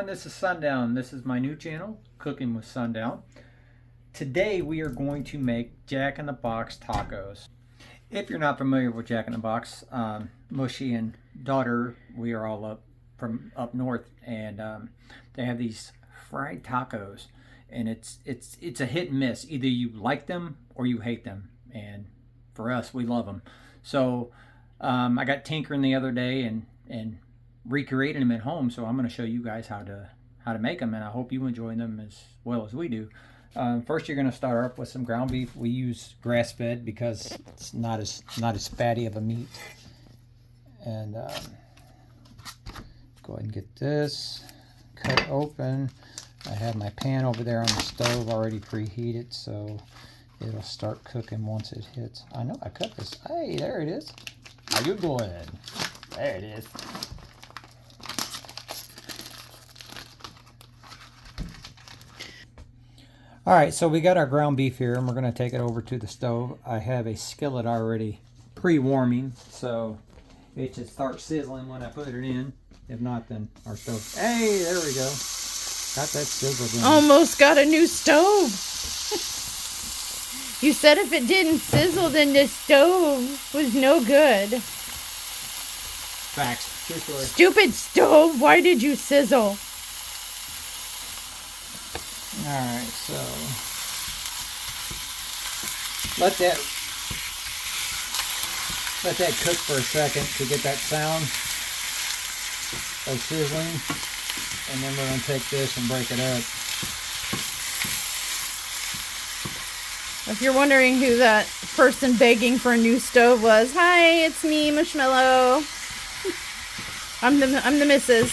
everyone, this is Sundown. This is my new channel, Cooking with Sundown. Today we are going to make Jack in the Box tacos. If you're not familiar with Jack in the Box, Mushy and daughter, we are all up north, and they have these fried tacos, and it's a hit and miss. Either you like them or you hate them, and for us, we love them. So I got tinkering the other day and recreating them at home, so I'm going to show you guys how to make them, and I hope you enjoy them as well as we do. First, you're going to start up with some ground beef. We use grass-fed because it's not as fatty of a meat. And go ahead and get this cut open. I have my pan over there on the stove already preheated, so it'll start cooking once it hits. I know I cut this. Hey, there it is. How you doing? There it is. Alright, so we got our ground beef here, and we're going to take it over to the stove. I have a skillet already pre-warming, so it should start sizzling when I put it in. If not, then our stove. Hey, there we go. Got that sizzle going. Almost got a new stove. You said if it didn't sizzle, then the stove was no good. Facts. True story. Stupid stove, why did you sizzle? Alright, so let that cook for a second to get that sound of sizzling, and then we're going to take this and break it up. If you're wondering who that person begging for a new stove was, hi, it's me, Marshmallow. I'm the missus,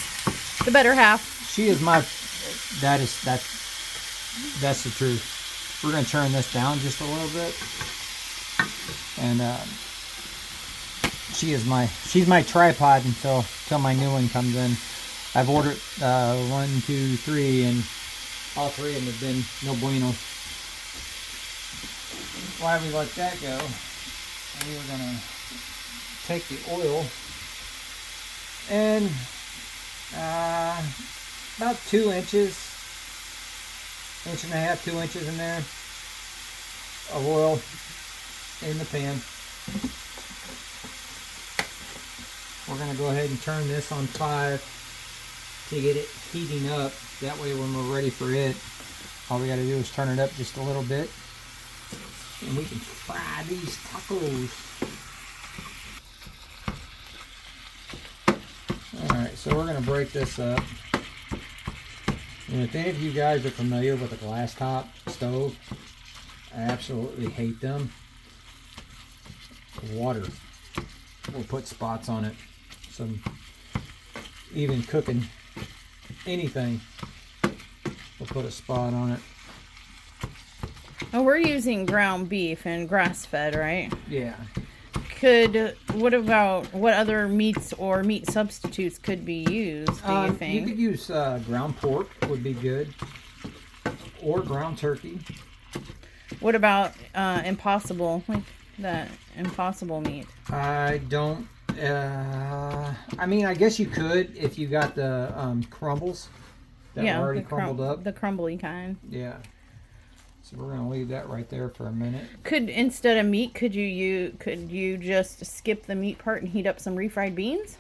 the better half. She is my. That's the truth. We're going to turn this down just a little bit, and she's my tripod until my new one comes in. I've ordered 1, 2, 3, and all three of them have been no bueno. While we let that go, we are going to take the oil and about 2 inches. 1.5 inches, 2 inches in there of oil in the pan. We're going to go ahead and turn this on 5 to get it heating up. That way when we're ready for it, all we got to do is turn it up just a little bit, and we can fry these tacos. Alright, so we're going to break this up. And if any of you guys are familiar with a glass top stove, I absolutely hate them. Water will put spots on it. So even cooking anything will put a spot on it. Oh, we're using ground beef and grass-fed, right? Yeah. What other meats or meat substitutes could be used, do you think? You could use ground pork, would be good, or ground turkey. What about impossible, like that impossible meat? I don't, I mean, I guess you could if you got the crumbles that are already crumbled up. The crumbly kind. Yeah. So we're going to leave that right there for a minute. Instead of meat, could you just skip the meat part and heat up some refried beans?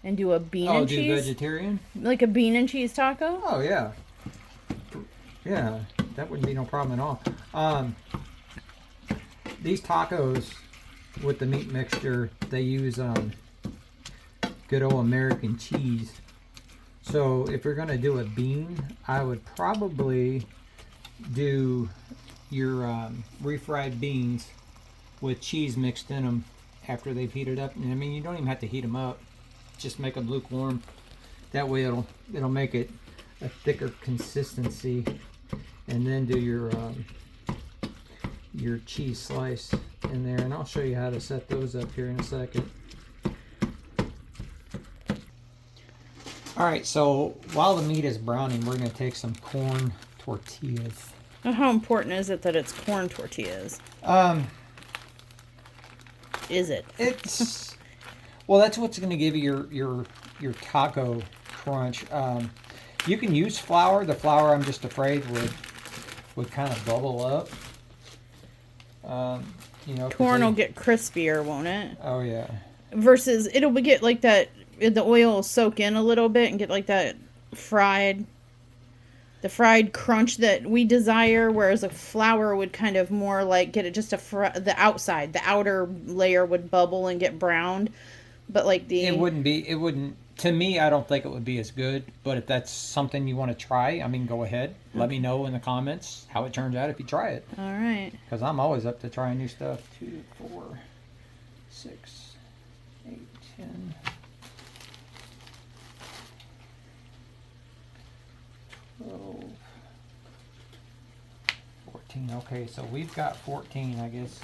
And do a bean and cheese? Oh, do vegetarian? Like a bean and cheese taco? Oh, yeah. Yeah, that wouldn't be no problem at all. These tacos with the meat mixture, they use good old American cheese. So if you're going to do a bean, I would probably do your refried beans with cheese mixed in them after they've heated up. And I mean, you don't even have to heat them up, just make them lukewarm. That way it'll make it a thicker consistency, and then do your cheese slice in there, and I'll show you how to set those up here in a second. Alright, so while the meat is browning, we're going to take some corn tortillas. How important is it that it's corn tortillas? Is it? Well, that's what's going to give you your taco crunch. You can use flour. The flour, I'm just afraid, would kind of bubble up. You know, Corn will get crispier, won't it? Oh yeah. Versus it'll get like that. The oil will soak in a little bit and get like that fried crunch that we desire. Whereas a flour would kind of more like get it just the outer layer would bubble and get browned. But like it wouldn't. To me, I don't think it would be as good, but if that's something you want to try, I mean, go ahead. Let me know in the comments how it turns out if you try it. All right. Because I'm always up to trying new stuff. 2, 4, 6, 8, 10, 12, 14. Okay, so we've got 14. I guess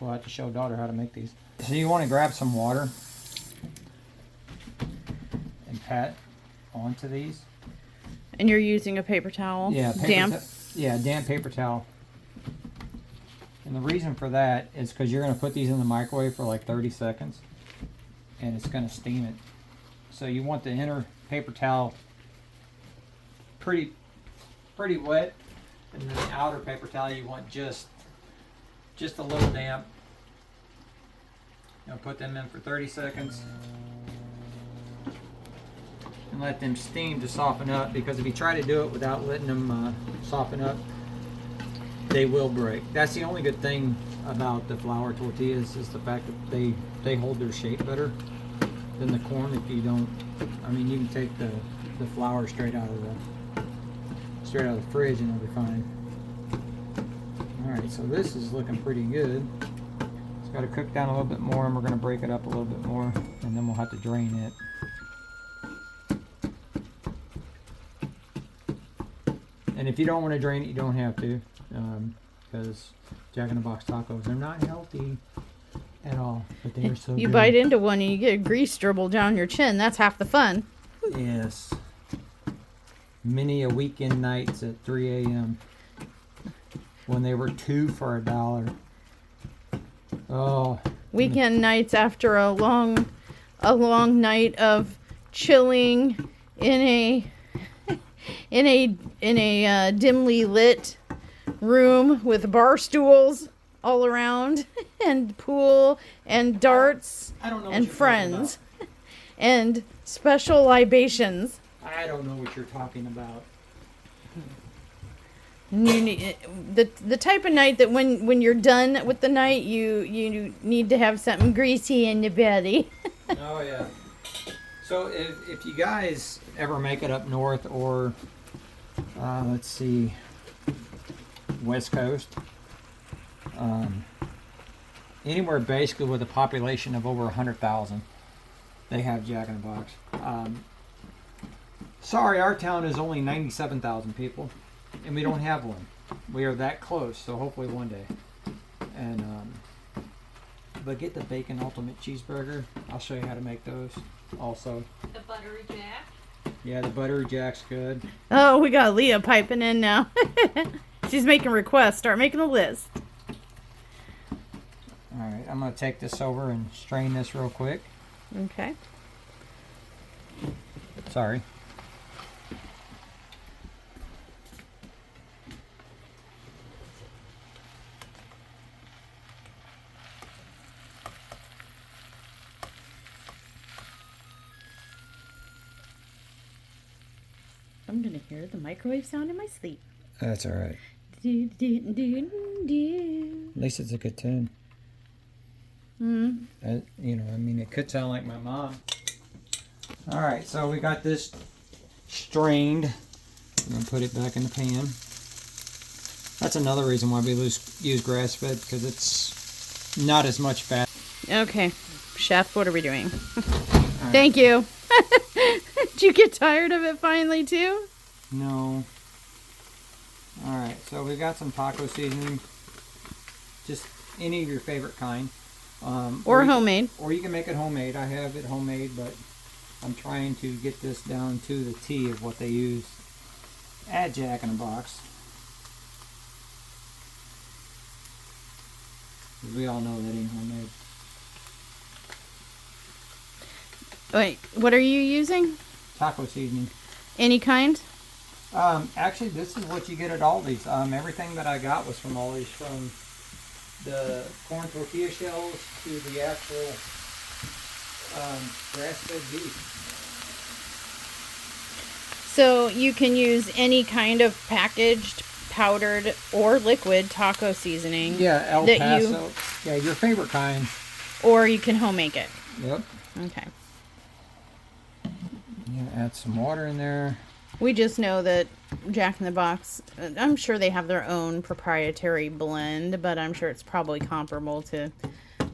we'll have to show daughter how to make these. So you want to grab some water and pat onto these. And you're using a paper towel? Yeah, damp? Damp paper towel. And the reason for that is because you're going to put these in the microwave for like 30 seconds. And it's going to steam it. So you want the inner paper towel pretty wet. And then the outer paper towel you want just a little damp. You'll put them in for 30 seconds. And let them steam to soften up, because if you try to do it without letting them soften up, they will break. That's the only good thing about the flour tortillas, is the fact that they hold their shape better than the corn. If you don't, I mean, you can take the flour straight out of the fridge and it'll be fine. All right, so this is looking pretty good. It's got to cook down a little bit more, and we're going to break it up a little bit more, and then we'll have to drain it. And if you don't want to drain it, you don't have to, because Jack in the Box tacos are not healthy at all, but they are so You good. bite into one and you get a grease dribble down your chin. That's half the fun. Yes. Many a weekend nights at 3 a.m. when they were 2 for $1. Oh. Weekend nights after a long night of chilling in a dimly lit room with bar stools all around and pool and darts and friends and special libations. I don't know what you're talking about. You need, the type of night that when you're done with the night, you need to have something greasy in your belly. Oh yeah. So if you guys ever make it up north or let's see, West Coast, anywhere basically with a population of over 100,000, they have Jack in the Box. Sorry, our town is only 97,000 people, and we don't have one. We are that close, so hopefully one day. And but get the bacon ultimate cheeseburger. I'll show you how to make those also. The buttery jack. Yeah, the buttery jack's good. Oh, we got Leah piping in now. She's making requests. Start making a list. All right, I'm going to take this over and strain this real quick. Okay. Sorry. I'm going to hear the microwave sound in my sleep. That's all right. Do, do, do, do. At least it's a good tune. Mm. You know, I mean, it could sound like my mom. All right, so we got this strained. I'm going to put it back in the pan. That's another reason why we use grass-fed, because it's not as much fat. Okay. Chef, what are we doing? Right. Thank you. Did you get tired of it finally, too? No. All right, so we got some taco seasoning. Just any of your favorite kind. Or homemade. Or you can make it homemade. I have it homemade, but I'm trying to get this down to the T of what they use at Jack in the Box. Because we all know that ain't homemade. Wait, what are you using? Taco seasoning. Any kind? Actually, this is what you get at Aldi's. Everything that I got was from Aldi's, from the corn tortilla shells to the actual grass-fed beef. So you can use any kind of packaged, powdered, or liquid taco seasoning. Yeah, El Paso. Yeah, your favorite kind. Or you can home make it. Yep. Okay. You add some water in there. We just know that Jack in the Box, I'm sure they have their own proprietary blend, but I'm sure it's probably comparable to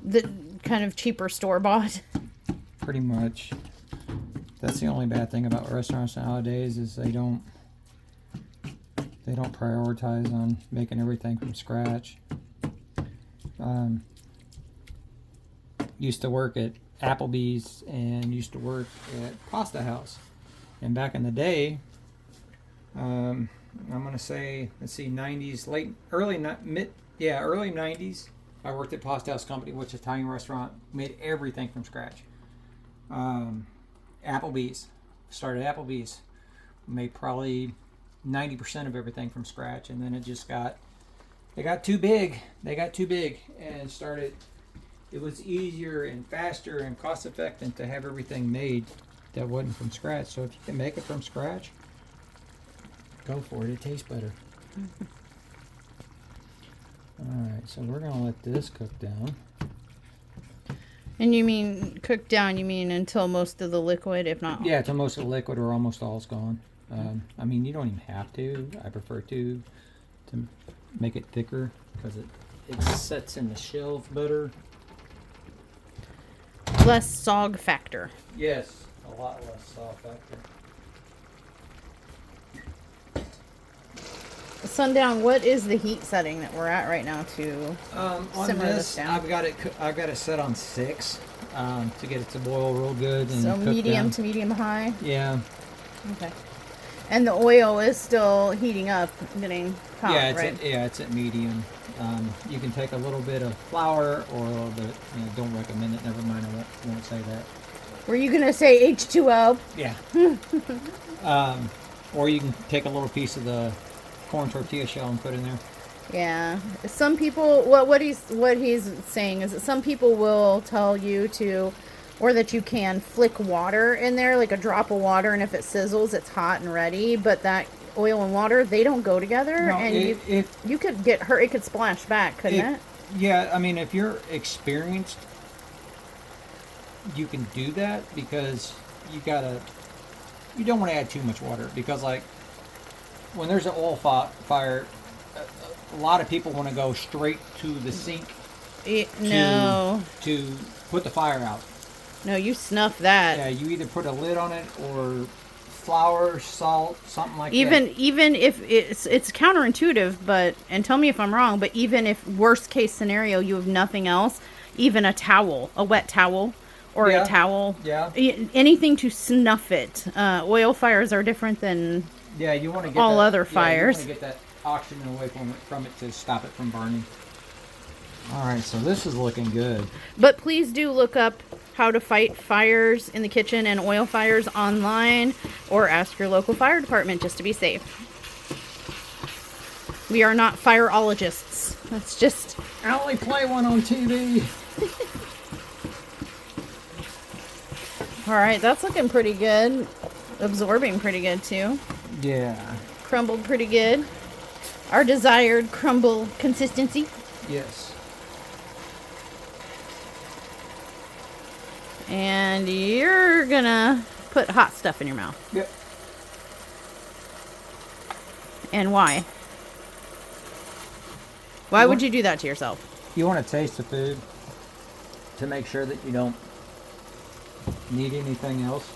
the kind of cheaper store-bought. Pretty much. That's the only bad thing about restaurants nowadays is they don't prioritize on making everything from scratch. Used to work at Applebee's and used to work at Pasta House, and back in the day, I'm gonna say, let's see, 90s, early 90s. I worked at Pasta House Company, which is an Italian restaurant, made everything from scratch. Applebee's, started Applebee's, made probably 90% of everything from scratch, and then it got too big. They got too big and started. It was easier and faster and cost effective to have everything made that wasn't from scratch. So if you can make it from scratch, go for it. It tastes better. Alright, so we're going to let this cook down. And you mean cook down, you mean until most of the liquid, if not? Yeah, until most of the liquid or almost all is gone. I mean, you don't even have to. I prefer to make it thicker because it sets in the shells better. Less sog factor. Yes, a lot less salt factor. Sundown, what is the heat setting that we're at right now to On simmer this this, down? I've got it set on 6 to get it to boil real good and So cook medium down. to medium high? Yeah. Okay. And the oil is still heating up, getting hot, Yeah, right? It's at medium. You can take a little bit of flour or a little bit. Don't recommend it. Never mind. I won't say that. Were you gonna say H2O? Yeah. Or you can take a little piece of the corn tortilla shell and put in there. Yeah. Some people, what he's saying is that some people will tell you to, or that you can flick water in there, like a drop of water, and if it sizzles, it's hot and ready. But that oil and water, they don't go together, No, and you could get hurt. It could splash back, couldn't it? Yeah, I mean, if you're experienced, you can do that because you don't want to add too much water because, like, when there's an oil fire, a lot of people want to go straight to the sink No. to put the fire out. No, you snuff that. Yeah, you either put a lid on it or flour, salt, something like that. Even if it's counterintuitive, but, and tell me if I'm wrong, but even if worst case scenario you have nothing else, even a towel, a wet towel, or a towel, anything to snuff it. Oil fires are different than you want to get all other fires. You want to get that oxygen away from it to stop it from burning. All right, so this is looking good. But please do look up how to fight fires in the kitchen and oil fires online, or ask your local fire department just to be safe. We are not fireologists. That's just... I only play one on TV. All right, that's looking pretty good. Absorbing pretty good, too. Yeah. Crumbled pretty good. Our desired crumble consistency. Yes. And you're gonna put hot stuff in your mouth. Yep. And why? Why would you do that to yourself? You want to taste the food to make sure that you don't need anything else.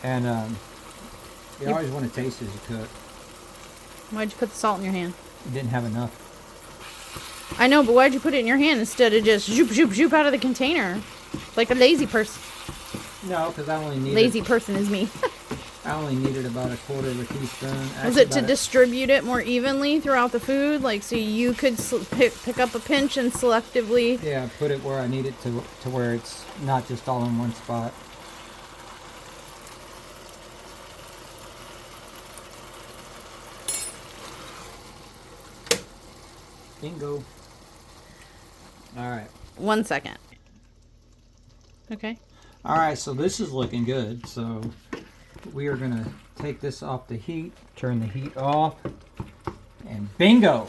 And you always want to taste as you cook. Why'd you put the salt in your hand? You didn't have enough. I know, but why'd you put it in your hand instead of just zoop, zoop, zoop out of the container? Like a lazy person. No, because I only needed... Lazy person is me. I only needed about a quarter of a teaspoon. Was it to distribute it more evenly throughout the food? Like, so you could pick up a pinch and selectively... Yeah, put it where I need it to where it's not just all in one spot. Bingo. All right. 1 second. Okay. All right, so this is looking good. So we are gonna take this off the heat, turn the heat off, and bingo.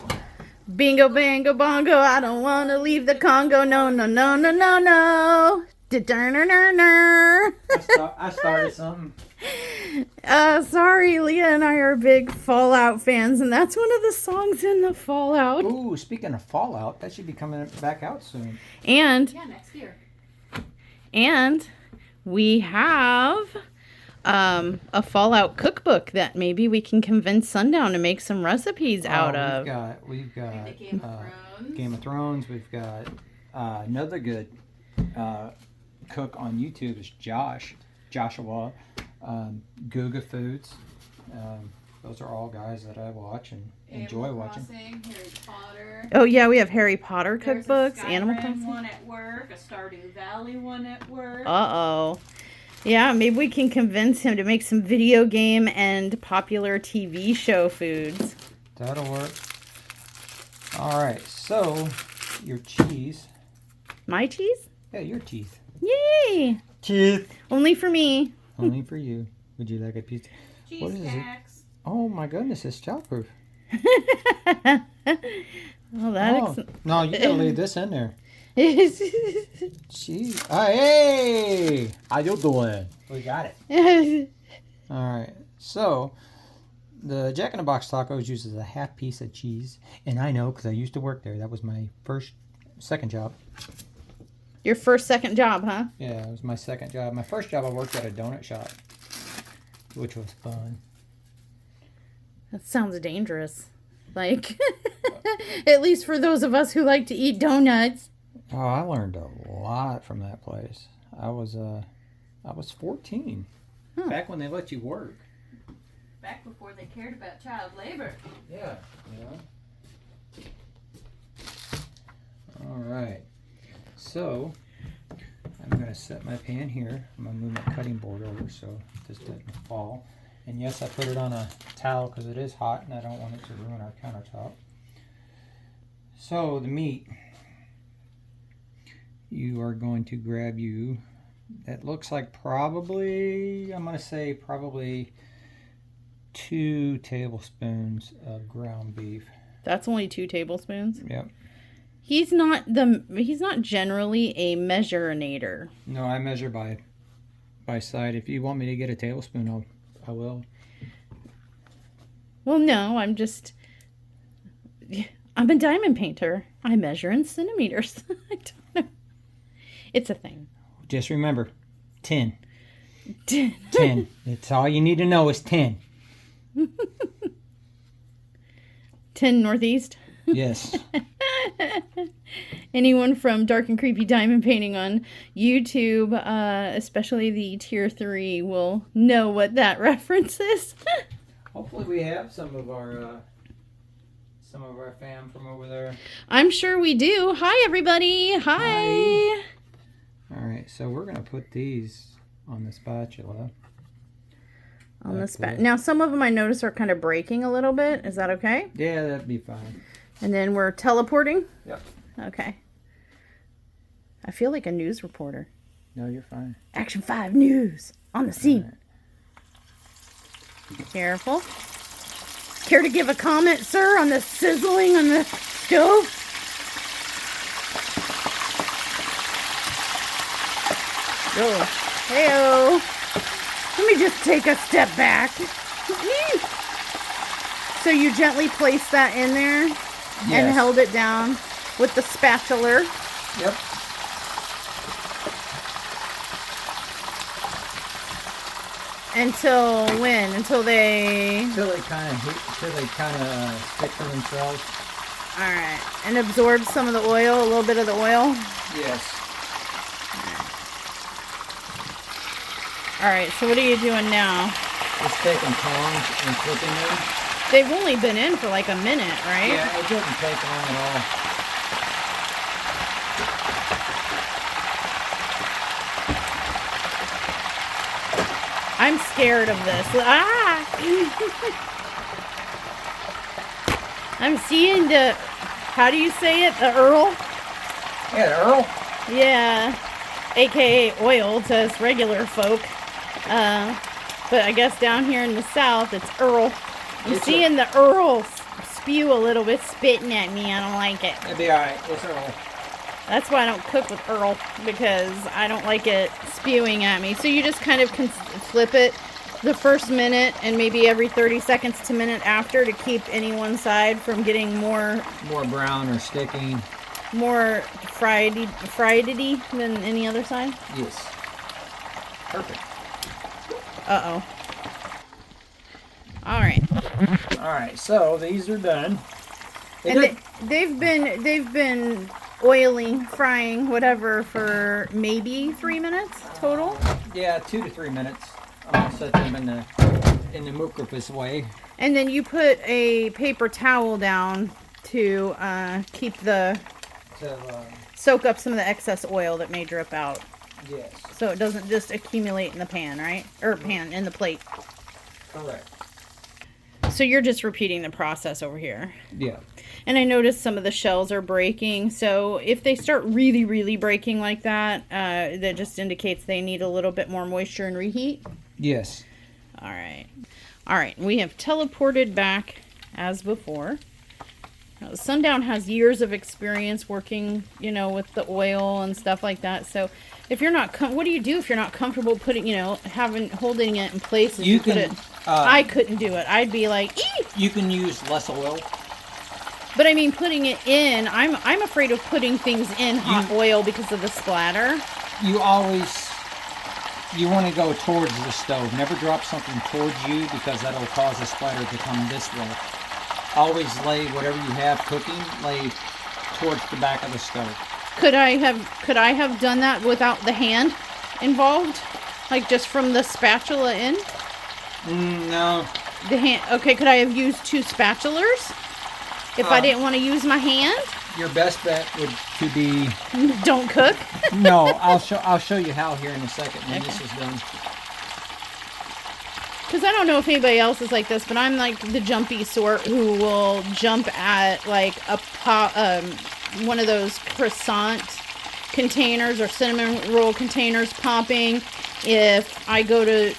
Bingo, bango, bongo. I don't want to leave the Congo. No, no, no, no, no, no. I started something. Sorry, Leah and I are big Fallout fans, and that's one of the songs in the Fallout. Ooh, speaking of Fallout, that should be coming back out soon. And Yeah, next year. And we have a Fallout cookbook that maybe we can convince Sundown to make some recipes out of. We've got The Game of Thrones. Game of Thrones. We've got another good cook on YouTube is Joshua, Guga Foods. Those are all guys that I watch and enjoy watching. Crossing, Harry Potter. Oh yeah, we have Harry Potter There's cookbooks, a Animal Skyrim Crossing. one at work, a Stardew Valley one at work. Uh-oh. Yeah, maybe we can convince him to make some video game and popular TV show foods. That'll work. All right, so your cheese. My cheese? Yeah, your teeth. Yay! Teeth. Only for me. Only for you. Would you like a piece? Cheese What is it? hacks. Oh my goodness, it's childproof. Well, that Oh, no, you gotta leave this in there. ex- Cheese. Hey! How you doing? We got it. All right. So, the Jack in the Box tacos uses a half piece of cheese. And I know because I used to work there. That was my second job. Your second job, huh? Yeah, it was my second job. My first job, I worked at a donut shop, which was fun. That sounds dangerous. Like, at least for those of us who like to eat donuts. Oh, I learned a lot from that place. I was 14. Huh. Back when they let you work. Back before they cared about child labor. Yeah. All right. So, I'm going to set my pan here. I'm going to move my cutting board over so this doesn't fall. And yes, I put it on a towel because it is hot and I don't want it to ruin our countertop. So, the meat. You are going to grab that looks like probably 2 tablespoons of ground beef. That's only 2 tablespoons. Yep. He's not generally a measurenator. No, I measure by side. If you want me to get a tablespoon, I will. Well, no, I'm a diamond painter. I measure in centimeters. I don't know. It's a thing. Just remember, 10. 10. It's all you need to know is 10. 10 Northeast. Yes. Anyone from Dark and Creepy Diamond Painting on YouTube, especially the tier 3, will know what that reference is. Hopefully we have some of our fam from over there. I'm sure we do. Hi, everybody. Hi. All right, so we're going to put these on the spatula. On the spatula. Now, some of them I notice are kind of breaking a little bit. Is that okay? Yeah, that'd be fine. And then we're teleporting? Yep. Okay. I feel like a news reporter. No, you're fine. Action 5 News on the scene. Right. Careful. Care to give a comment, sir, on the sizzling on the stove? Oh, hey-oh. Let me just take a step back. So you gently placed that in there and Yes. held it down with the spatula. Yep. Until when? Until they kind of stick to themselves. all right, and absorb some of the oil, a little bit of the oil. Yes. All right, so what are you doing now? Just taking tongs and flipping them. They've only been in for like a minute, right? Yeah, it doesn't take long at all. I'm scared of this. Ah! I'm seeing the How do you say it? The Earl? Yeah, the Earl. Yeah. AKA oil to us regular folk. But I guess down here in the South, it's Earl. I'm seeing the Earl spew a little bit, spitting at me. I don't like it. It'll be alright. It's Earl. That's why I don't cook with Earl, because I don't like it spewing at me. So you just kind of can flip it the first minute and maybe every 30 seconds to minute after to keep any one side from getting more brown or sticking. More fried-y than any other side? Yes. Perfect. Uh-oh. All right. All right. So these are done. They've been oiling, frying, whatever for maybe 3 minutes total. Yeah, 2 to 3 minutes. I'm gonna set them in the Mukrofus way. And then you put a paper towel down to keep the soak up some of the excess oil that may drip out. Yes. So it doesn't just accumulate in the pan, right? Or in the plate. Correct. So you're just repeating the process over here. Yeah. And I noticed some of the shells are breaking. So if they start really, really breaking like that, that just indicates they need a little bit more moisture and reheat. Yes. All right. All right. We have teleported back as before. Now, Sundown has years of experience working, with the oil and stuff like that. So if you're not, what do you do if you're not comfortable putting, holding it in place? You can. I couldn't do it. I'd be like, ee! You can use less oil. But I mean, putting it in, I'm afraid of putting things in hot oil because of the splatter. You want to go towards the stove. Never drop something towards you because that'll cause the splatter to come this way. Always lay whatever you have cooking, lay towards the back of the stove. Could I have done that without the hand involved? Like just from the spatula in? No. The hand. Okay, could I have used 2 spatulas if I didn't want to use my hand? Your best bet would to be don't cook. No, I'll show you how here in a second when this is done. Because I don't know if anybody else is like this, but I'm like the jumpy sort who will jump at like one of those croissant containers or cinnamon roll containers popping. If I go to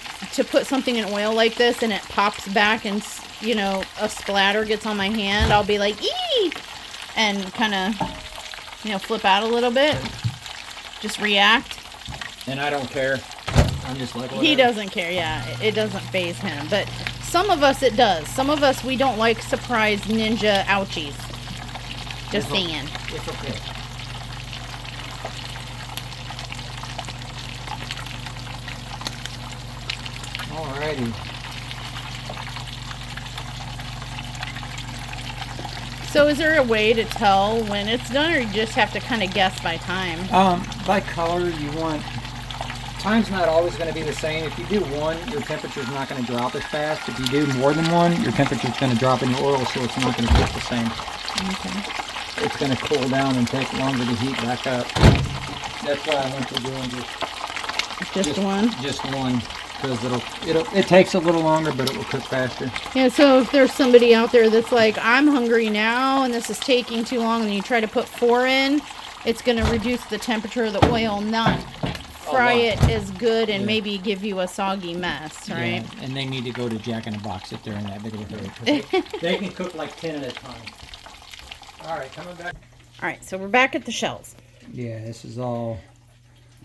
put something in oil like this and it pops back and a splatter gets on my hand, I'll be like, ee! And kind of, flip out a little bit. Just react. And I don't care. I'm just like, whatever. He doesn't care, yeah. It doesn't faze him. But some of us, it does. Some of us, we don't like surprise ninja ouchies. Just saying. It's okay. Alrighty. So is there a way to tell when it's done, or you just have to kind of guess by time? By color, you want... Time's not always going to be the same. If you do one, your temperature's not going to drop as fast. If you do more than one, your temperature's going to drop in your oil, so it's not going to cook the same. Okay. It's going to cool down and take longer to heat back up. That's why I went to doing just one. Just one, because it takes a little longer, but it will cook faster. Yeah. So if there's somebody out there that's like, I'm hungry now, and this is taking too long, and you try to put 4 in, it's going to reduce the temperature of the oil, not fry it as good and maybe give you a soggy mess, right? Yeah, and they need to go to Jack in the Box if they're in that big of a hurry. They can cook like 10 at a time. All right, coming back. All right, so we're back at the shells. Yeah, this is all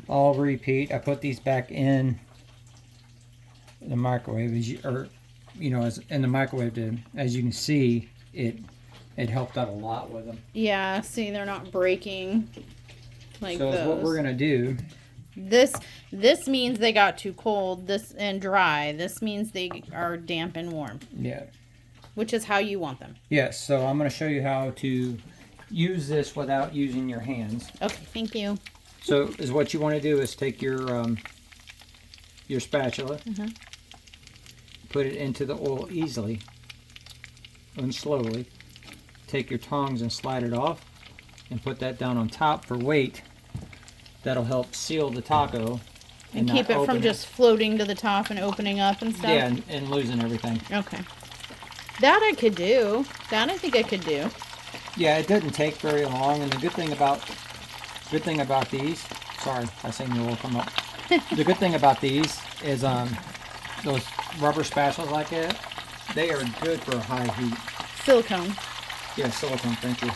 repeat. I put these back in the microwave, in the microwave. As you can see, it helped out a lot with them. Yeah, see, they're not breaking like so those. What we're gonna do. This means they got too cold. This and dry. This means they are damp and warm. Yeah. Which is how you want them. Yes. So I'm gonna show you how to use this without using your hands. Okay. Thank you. So what you want to do is take your spatula, put it into the oil easily and slowly. Take your tongs and slide it off, and put that down on top for weight. That'll help seal the taco. And keep it from just floating to the top and opening up and stuff? Yeah, and losing everything. Okay. That I could do. That I think I could do. Yeah, it doesn't take very long, and the good thing about these, sorry, I seen the oil come up. The good thing about these is those rubber spatulas like that, they are good for high heat. Silicone. Yeah, silicone, thank you.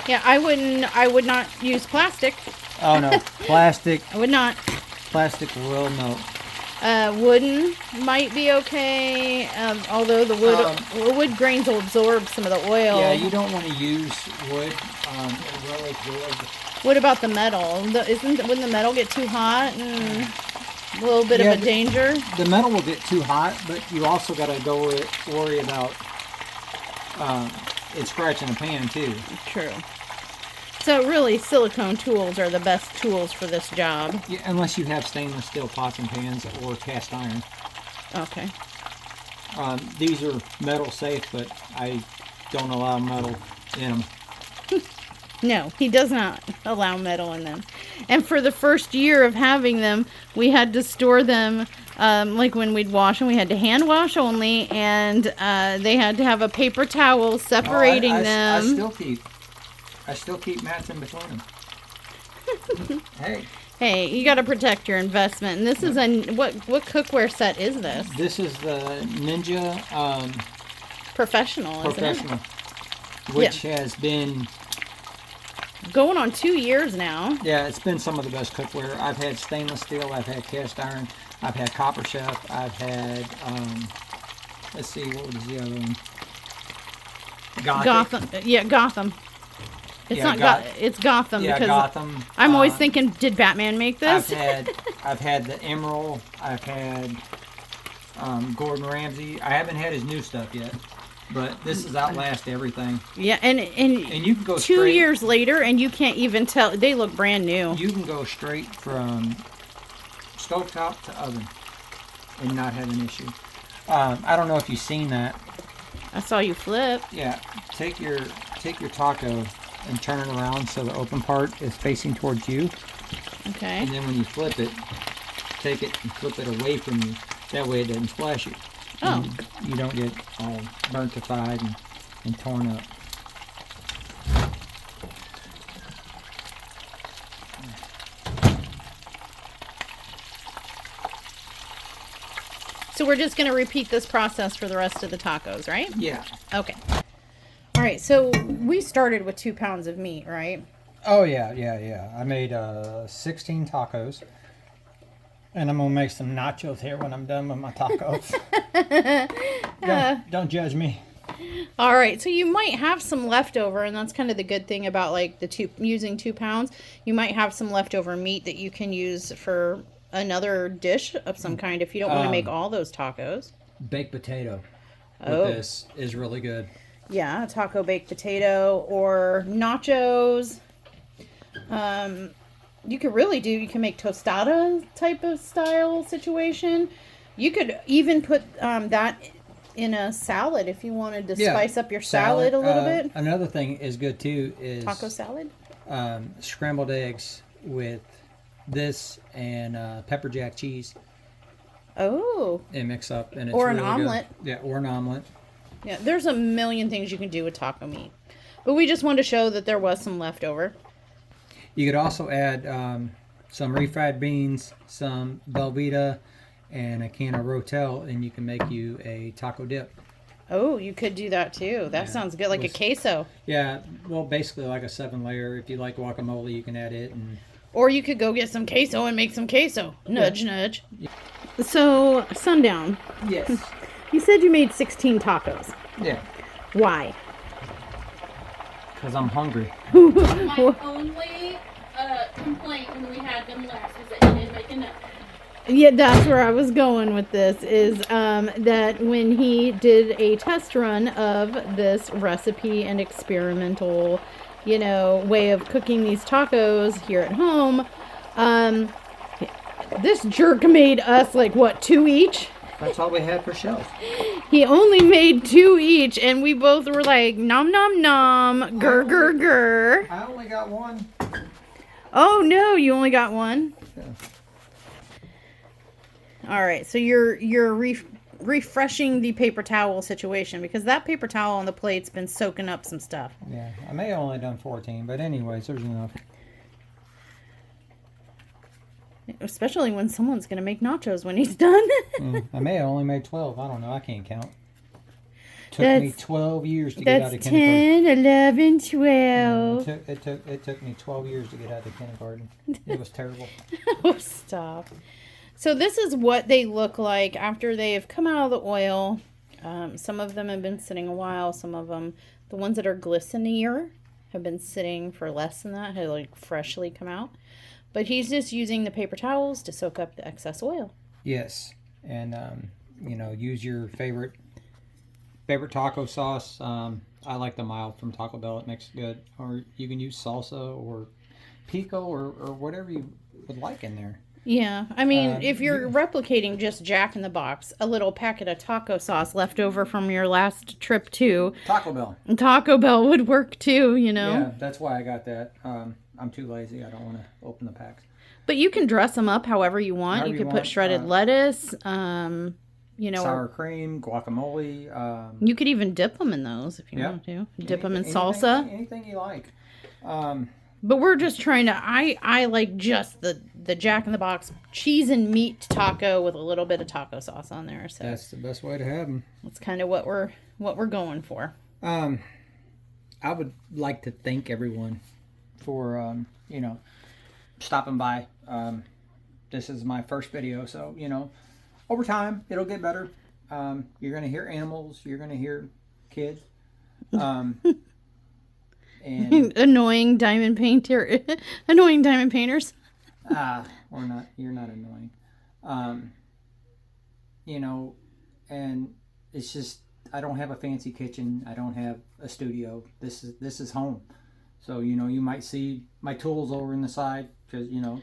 Yeah, I would not use plastic. Oh no, plastic I would not. will melt. Wooden might be okay, although the wood grains will absorb some of the oil. Yeah, you don't want to use wood. It will absorb. What about the metal? Wouldn't the metal get too hot and a little bit of a danger? The metal will get too hot, but you also got to worry about it scratching the pan too. True. So really, silicone tools are the best tools for this job. Yeah, unless you have stainless steel pots and pans or cast iron. Okay. These are metal safe, but I don't allow metal in them. No, he does not allow metal in them. And for the first year of having them, we had to store them, like when we'd wash them, we had to hand wash only, and they had to have a paper towel separating them. I still keep mats in between them. Hey, you got to protect your investment. And this is what cookware set is this? This is the Ninja Professional, isn't it? Which has been going on 2 years now. Yeah, it's been some of the best cookware. I've had stainless steel, I've had cast iron, I've had copper chef, I've had let's see, what was the other one? Gotham. Yeah, Gotham. It's not it's Gotham, yeah, because Gotham. I'm always thinking, did Batman make this? I've had the Emerald. I've had Gordon Ramsay. I haven't had his new stuff yet, but this is outlast everything. Yeah, and you can go 2 years later, and you can't even tell. They look brand new. You can go straight from stovetop to oven and not have an issue. I don't know if you've seen that. I saw you flip. Yeah, take your taco and turn it around so the open part is facing towards you. Okay. And then when you flip it, take it and flip it away from you. That way it doesn't splash you. Oh. And you don't get all burnt-ified and torn up. So we're just going to repeat this process for the rest of the tacos, right? Yeah. Okay. All right, so we started with 2 pounds of meat, right? Oh, yeah. I made 16 tacos. And I'm going to make some nachos here when I'm done with my tacos. Don't judge me. All right, so you might have some leftover, and that's kind of the good thing about like using 2 pounds. You might have some leftover meat that you can use for another dish of some kind if you don't want to make all those tacos. Baked potato with this is really good. Yeah, a taco baked potato or nachos. You can make tostada type of style situation. You could even put that in a salad if you wanted to spice up your salad a little bit. Another thing is good too is taco salad. Scrambled eggs with this and pepper jack cheese. Oh. And mix up, and it's or really an omelet. Good. Yeah, or an omelet. Yeah, there's a million things you can do with taco meat, but we just wanted to show that there was some leftover. You could also add some refried beans, some Velveeta, and a can of Rotel, and you can make you a taco dip. Oh, you could do that too. That sounds good, like a queso. Yeah, well, basically like a 7-layer. If you like guacamole, you can add it. Or you could go get some queso and make some queso. Nudge, nudge. Yeah. So, Sundown. Yes. You said you made 16 tacos. Yeah. Why? Because I'm hungry. My only complaint when we had them last was that you didn't make enough. Yeah, that's where I was going with this, is that when he did a test run of this recipe and experimental, way of cooking these tacos here at home, this jerk made us, 2 each? That's all we had for shelf. He only made 2 each, and we both were like, nom, nom, nom, grr, grr, grr. I only got one. Oh, no, you only got one? Yeah. All right, so you're refreshing the paper towel situation, because that paper towel on the plate's been soaking up some stuff. Yeah, I may have only done 14, but anyways, there's enough. Especially when someone's going to make nachos when he's done. I may have only made 12. I don't know. I can't count. Took me 12 years to get out of kindergarten. 10, 11, 12. It took me 12 years to get out of kindergarten. It was terrible. Oh, stop. So this is what they look like after they have come out of the oil. Some of them have been sitting a while. Some of them, the ones that are glistenier, have been sitting for less than that, have like freshly come out. But he's just using the paper towels to soak up the excess oil. Yes. And, you know, use your favorite taco sauce. I like the mild from Taco Bell. It makes it good. Or you can use salsa or pico or whatever you would like in there. Yeah. I mean, if you're replicating just Jack in the Box, a little packet of taco sauce left over from your last trip to Taco Bell would work too, you know? Yeah, that's why I got that. I'm too lazy. I don't want to open the packs. But you can dress them up however you want. You could put shredded lettuce, you know, sour cream, guacamole. You could even dip them in those if you want to. Dip them in salsa. Anything you like. But we're just trying to. I like just the Jack in the Box cheese and meat taco with a little bit of taco sauce on there. So that's the best way to have them. That's kind of what we're going for. I would like to thank everyone for you know, stopping by. This is my first video, so you know, over time it'll get better. You're gonna hear animals. You're gonna hear kids. And annoying diamond painters. Or not. You're not annoying. You know, and it's just I don't have a fancy kitchen. I don't have a studio. This is home. So you know, you might see my tools over in the side because you know,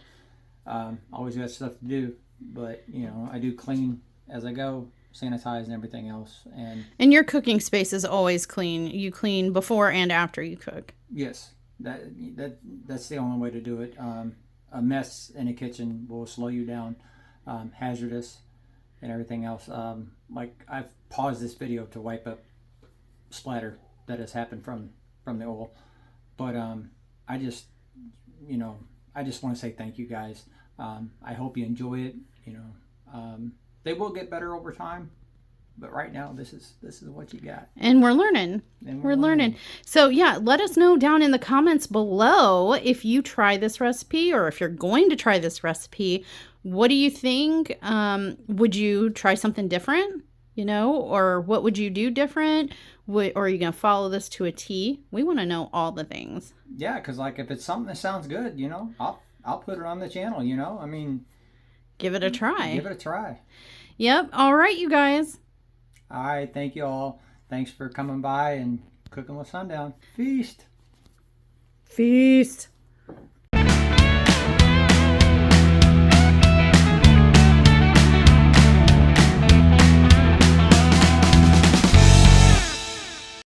always got stuff to do. But you know, I do clean as I go, sanitize and everything else. And your cooking space is always clean. You clean before and after you cook. Yes, that's the only way to do it. A mess in a kitchen will slow you down, hazardous, and everything else. Like I've paused this video to wipe up splatter that has happened from the oil, but I just want to say thank you guys. I hope you enjoy it. You know, they will get better over time. But right now, this is what you got. And we're learning. We're learning. So, yeah, let us know down in the comments below if you try this recipe or if you're going to try this recipe. What do you think? Would you try something different? You know, or what would you do different? Or are you going to follow this to a T? We want to know all the things. Yeah, because, like, if it's something that sounds good, you know, I'll put it on the channel, you know. I mean, give it a try. Give it a try. Yep. All right, you guys. All right, thank you all. Thanks for coming by and cooking with Sundown. Feast. Feast.